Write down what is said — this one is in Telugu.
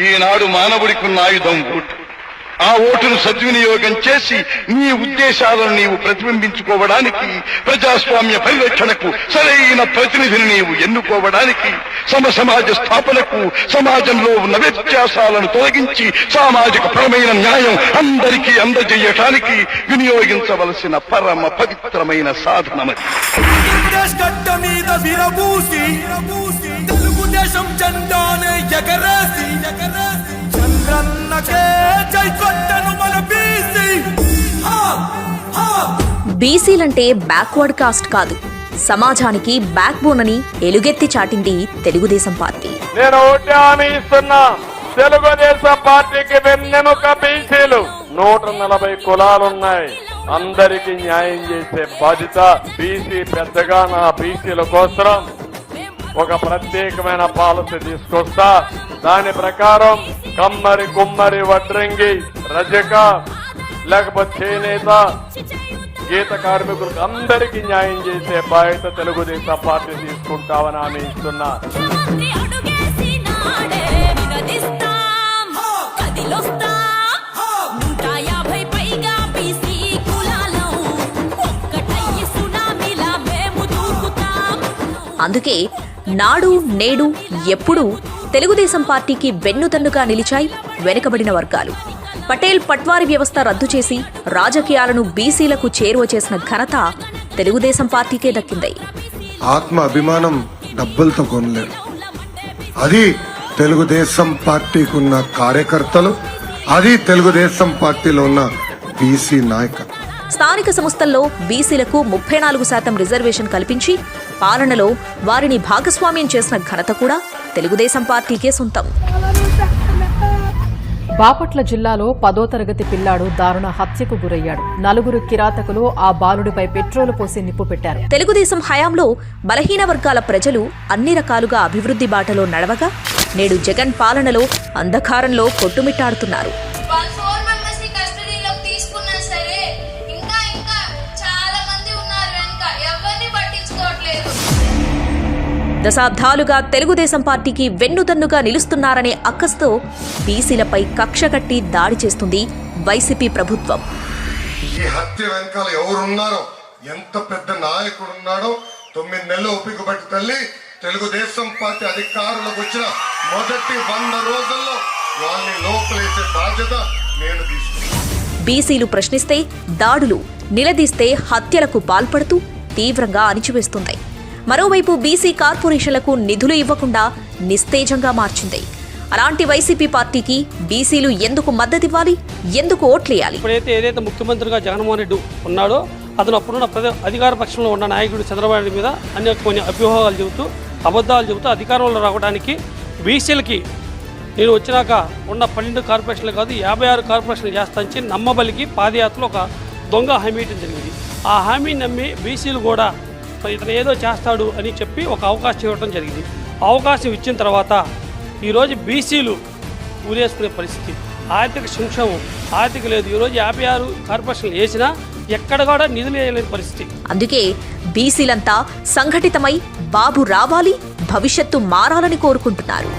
ఈనాడు మానవుడికున్న ఆయుధం ఓటు. ఆ ఓటును సద్వినియోగం చేసి నీ ఉద్దేశాలను నీవు ప్రతిబింబించుకోవడానికి, ప్రజాస్వామ్య పరిరక్షణకు సరైన ప్రతినిధిని నీవు ఎన్నుకోవడానికి, సమాజ స్థాపనకు, సమాజంలో ఉన్న వ్యత్యాసాలను తొలగించి సామాజిక పరమైన న్యాయం అందరికీ అందజేయటానికి వినియోగించవలసిన పరమ పవిత్రమైన సాధనమది. తెలుగుదేశం జెండానే ఎగరేసి బీసీలంటే బ్యాక్వర్డ్ కాస్ట్ కాదు, సమాజానికి బ్యాక్ బోన్ అని ఎలుగెత్తి చాటింది తెలుగుదేశం పార్టీ. నేను ఒకటి హామీ ఇస్తున్నా, తెలుగుదేశం పార్టీకి వెన్నెముక బీసీలు. 140 కులాలున్నాయి, అందరికీ న్యాయం చేసే బాధ్యత. బీసీ పెద్దగా నా బీసీల కోసం ఒక ప్రత్యేకమైన పాలసీ తీసుకొస్తా. దాని ప్రకారం కమ్మరి, కుమ్మరి, వడ్రంగి, రజక, లేకపోతే చేనేత, గీత కార్మికులకు అందరికీ న్యాయం చేసే బాధ్యత తెలుగుదేశం పార్టీ తీసుకుంటామని హామీ ఇస్తున్నా. అందుకే నాడు నేడు ఎప్పుడూ తెలుగుదేశం పార్టీకి వెన్నుదన్నుగా నిలిచాయి వెనుకబడిన వర్గాలు. పటేల్ పట్వారీ వ్యవస్థ రద్దు చేసి రాజకీయాలను బీసీలకు చేరువ చేసిన ఘనత తెలుగుదేశం పార్టీకే దక్కింది. ఆత్మ అభిమానం డబ్బులతో కొనలేరు. అది తెలుగుదేశం పార్టీకి ఉన్న కార్యకర్తలు, అది తెలుగుదేశం పార్టీలో ఉన్న బీసీ నాయకత్వం. స్థానిక సంస్థల్లో బీసీలకు 34% రిజర్వేషన్ కల్పించి పాలనలో వారిని భాగస్వామ్యం చేసిన ఘనత కూడా తెలుగుదేశం పార్టీకే సొంతం. బాపట్ల జిల్లాలో 10వ తరగతి పిల్లాడు దారుణ హత్యకు గురయ్యాడు. 4 కిరాతకులు ఆ బాలుడిపై పెట్రోలు పోసి నిప్పు పెట్టారు. తెలుగుదేశం హయాంలో బలహీన వర్గాల ప్రజలు అన్ని రకాలుగా అభివృద్ధి బాటలో నడవగా నేడు జగన్ పాలనలో అంధకారంలో కొట్టుమిట్టాడుతున్నారు. దశాబ్దాలుగా తెలుగుదేశం పార్టీకి వెన్నుదన్నుగా నిలుస్తున్నారనే అక్కస్తో బీసీలపై కక్ష కట్టి దాడి చేస్తుంది వైసీపీ ప్రభుత్వం. ఈ హత్య వెనకాల ఎవరున్నారో, ఎంత పెద్ద నాయకుడున్నాడో 9 నెలలు ఓపిక పట్టి తల్లి తెలుగుదేశం పార్టీ అధికారులకు వచ్చిన మొదటి 100 రోజుల్లో వాళ్ళని లోపలేసే బాధ్యత నేను తీసుకున్నాను. బీసీలు ప్రశ్నిస్తే దాడులు, నిలదీస్తే హత్యలకు పాల్పడుతూ తీవ్రంగా అణిచివేస్తుంది. మరోవైపు బీసీ కార్పొరేషన్లకు నిధులు ఇవ్వకుండా నిస్తేజంగా మార్చింది. అలాంటి వైసీపీ పార్టీకి బీసీలు ఎందుకు మద్దతివ్వాలి, ఎందుకు ఓట్లేయాలి? ఇప్పుడైతే ఏదైతే ముఖ్యమంత్రిగా జగన్మోహన్ రెడ్డి ఉన్నాడో అతను అప్పుడున్న అధికార పక్షంలో ఉన్న నాయకుడు చంద్రబాబు నాయుడు మీద కొన్ని అభ్యూహాలు చెబుతూ, అబద్ధాలు చెబుతూ అధికారంలో రావడానికి బీసీలకి నేను వచ్చినాక ఉన్న 12 కార్పొరేషన్లు కాదు 56 కార్పొరేషన్లు చేస్తానని నమ్మబలికి పాదయాత్రలో ఒక దొంగ హామీ ఇవ్వడం జరిగింది. ఆ హామీ నమ్మి బీసీలు కూడా ఇతను ఏదో చేస్తాడు అని చెప్పి ఒక అవకాశం ఇవ్వడం జరిగింది. అవకాశం ఇచ్చిన తర్వాత ఈరోజు బీసీలు ఊరేసుకునే పరిస్థితి, ఆర్థిక సంక్షోభం, ఆర్థిక లేదు. ఈరోజు 56 కార్పొరేషన్లు వేసినా ఎక్కడ కూడా నిధులు వేయలేని పరిస్థితి. అందుకే బీసీలంతా సంఘటితమై బాబు రావాలి, భవిష్యత్తు మారాలని కోరుకుంటున్నారు.